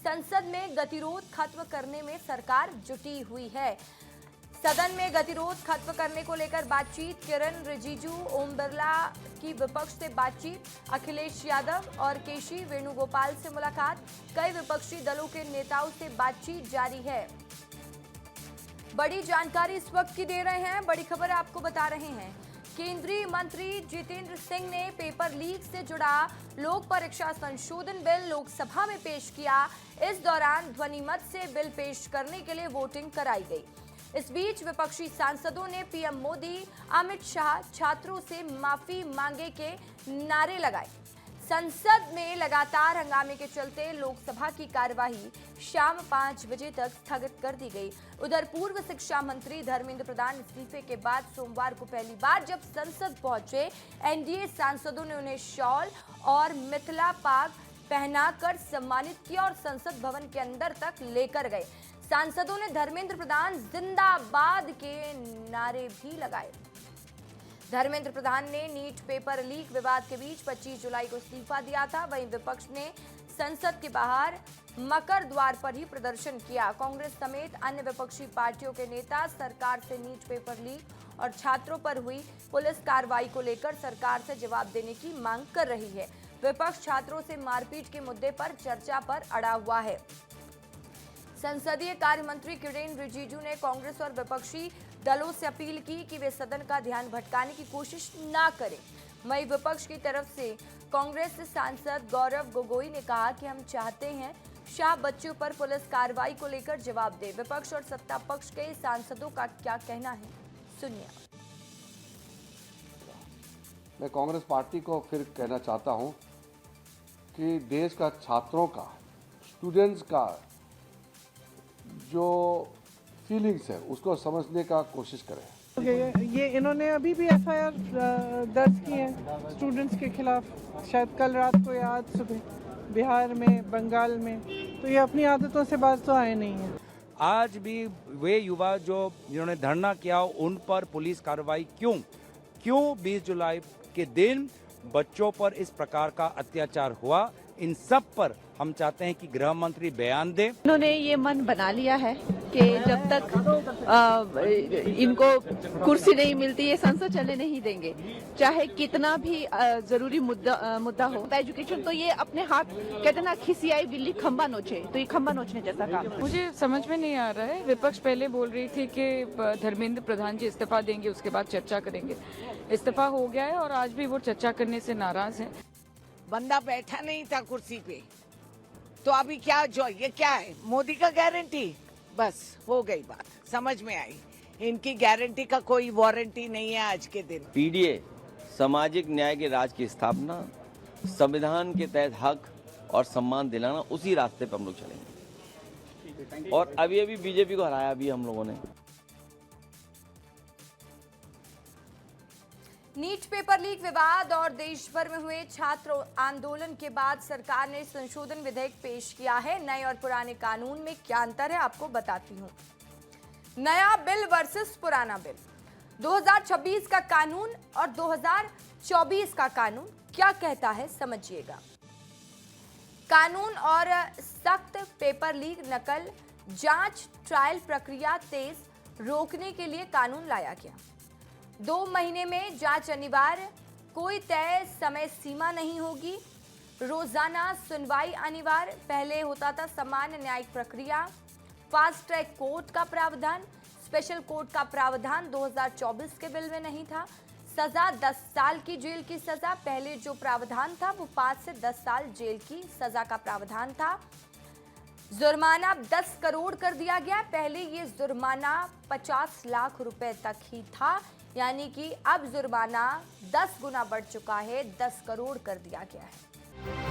संसद में गतिरोध खत्म करने में सरकार जुटी हुई है। सदन में गतिरोध खत्म करने को लेकर बातचीत, किरण रिजिजू, ओम बिरला की विपक्ष से बातचीत, अखिलेश यादव और केसी वेणुगोपाल से मुलाकात, कई विपक्षी दलों के नेताओं से बातचीत जारी है। बड़ी जानकारी इस वक्त की दे रहे हैं, बड़ी खबर आपको बता रहे हैं। केंद्रीय मंत्री जितेंद्र सिंह ने पेपर लीक से जुड़ा लोक परीक्षा संशोधन बिल लोकसभा में पेश किया। इस दौरान ध्वनिमत से बिल पेश करने के लिए वोटिंग कराई गई। इस बीच विपक्षी सांसदों ने पीएम मोदी, अमित शाह, छात्रों से माफी मांगे के नारे लगाए। संसद में लगातार हंगामे के चलते लोकसभा की कार्यवाही शाम 5 बजे तक स्थगित कर दी गई। उधर पूर्व शिक्षा मंत्री धर्मेंद्र प्रधान इस्तीफे के बाद सोमवार को पहली बार जब संसद पहुंचे, एनडीए सांसदों ने उन्हें शॉल और मिथिला पाग पहनाकर सम्मानित किया और संसद भवन के अंदर तक लेकर गए। सांसदों ने धर्मेंद्र प्रधान जिंदाबाद के नारे भी लगाए। धर्मेंद्र प्रधान ने नीट पेपर लीक विवाद के बीच 25 जुलाई को इस्तीफा दिया था। वहीं विपक्ष ने संसद के बाहर मकर द्वार पर ही प्रदर्शन किया। कांग्रेस समेत अन्य विपक्षी पार्टियों के नेता सरकार से नीट पेपर लीक और छात्रों पर हुई पुलिस कार्रवाई को लेकर सरकार से जवाब देने की मांग कर रही है। विपक्ष छात्रों से मारपीट के मुद्दे पर चर्चा पर अड़ा हुआ है। संसदीय कार्य मंत्री किरेन रिजिजू ने कांग्रेस और विपक्षी दलों से अपील की कि वे सदन का ध्यान भटकाने की कोशिश न करें। वहीं विपक्ष की तरफ से कांग्रेस सांसद गौरव गोगोई ने कहा कि हम चाहते हैं शाह बच्चों पर पुलिस कार्रवाई को लेकर जवाब दे। विपक्ष और सत्ता पक्ष के सांसदों का क्या कहना है, सुनिए। मैं कांग्रेस पार्टी को फिर कहना चाहता हूं कि देश का छात्रों का, स्टूडेंट्स का जो फीलिंग्स है उसको समझने का कोशिश करें। ये इन्होंने अभी भी एफआईआर दर्ज की है स्टूडेंट्स के खिलाफ, शायद कल रात को या आज सुबह, बिहार में, बंगाल में। तो ये अपनी आदतों से बाज तो आए नहीं है। आज भी वे युवा जिन्होंने धरना किया उन पर पुलिस कार्रवाई क्यों 20 जुलाई के दिन बच्चों पर इस प्रकार का अत्याचार हुआ, इन सब पर हम चाहते हैं कि गृह मंत्री बयान दे। इन्होंने ये मन बना लिया है कि जब तक इनको कुर्सी नहीं मिलती ये संसद चलने नहीं देंगे, चाहे कितना भी जरूरी मुद्दा हो। एजुकेशन तो ये अपने हाथ, कहते ना खिसियाई बिल्ली खंबा नोचे, तो ये खंबा नोचने जैसा काम। मुझे समझ में नहीं आ रहा है। विपक्ष पहले बोल रही थी कि धर्मेंद्र प्रधान जी इस्तीफा देंगे, उसके बाद चर्चा करेंगे। इस्तीफा हो गया है और आज भी वो चर्चा करने से नाराज है। बंदा बैठा नहीं था कुर्सी पे, तो अभी क्या ये क्या है, मोदी का गारंटी? बस हो गई बात, समझ में आई। इनकी गारंटी का कोई वारंटी नहीं है आज के दिन। पीडीए सामाजिक न्याय के राज की स्थापना, संविधान के तहत हक और सम्मान दिलाना, उसी रास्ते पर हम लोग चलेंगे। और अभी बीजेपी को हराया भी हम लोगों ने। नीट पेपर लीक विवाद और देश भर में हुए छात्र आंदोलन के बाद सरकार ने संशोधन विधेयक पेश किया है। नए और पुराने कानून में क्या अंतर है आपको बताती हूँ। नया बिल वर्सेस पुराना बिल, 2026 का कानून और 2024 का कानून क्या कहता है, समझिएगा। कानून और सख्त पेपर लीक, नकल, जांच, ट्रायल प्रक्रिया तेज रोकने के लिए कानून लाया गया। 2 महीने में जांच अनिवार्य, कोई तय समय सीमा नहीं होगी, रोजाना सुनवाई अनिवार्य। पहले होता था सामान्य न्यायिक प्रक्रिया। फास्ट ट्रैक कोर्ट का प्रावधान, स्पेशल कोर्ट का प्रावधान 2024 के बिल में नहीं था। सजा 10 साल की जेल की सजा, पहले जो प्रावधान था वो 5 से 10 साल जेल की सजा का प्रावधान था। जुर्माना 10 करोड़ कर दिया गया, पहले ये जुर्माना 50 लाख रुपए तक ही था, यानी कि अब जुर्माना 10 गुना बढ़ चुका है, 10 करोड़ कर दिया गया है।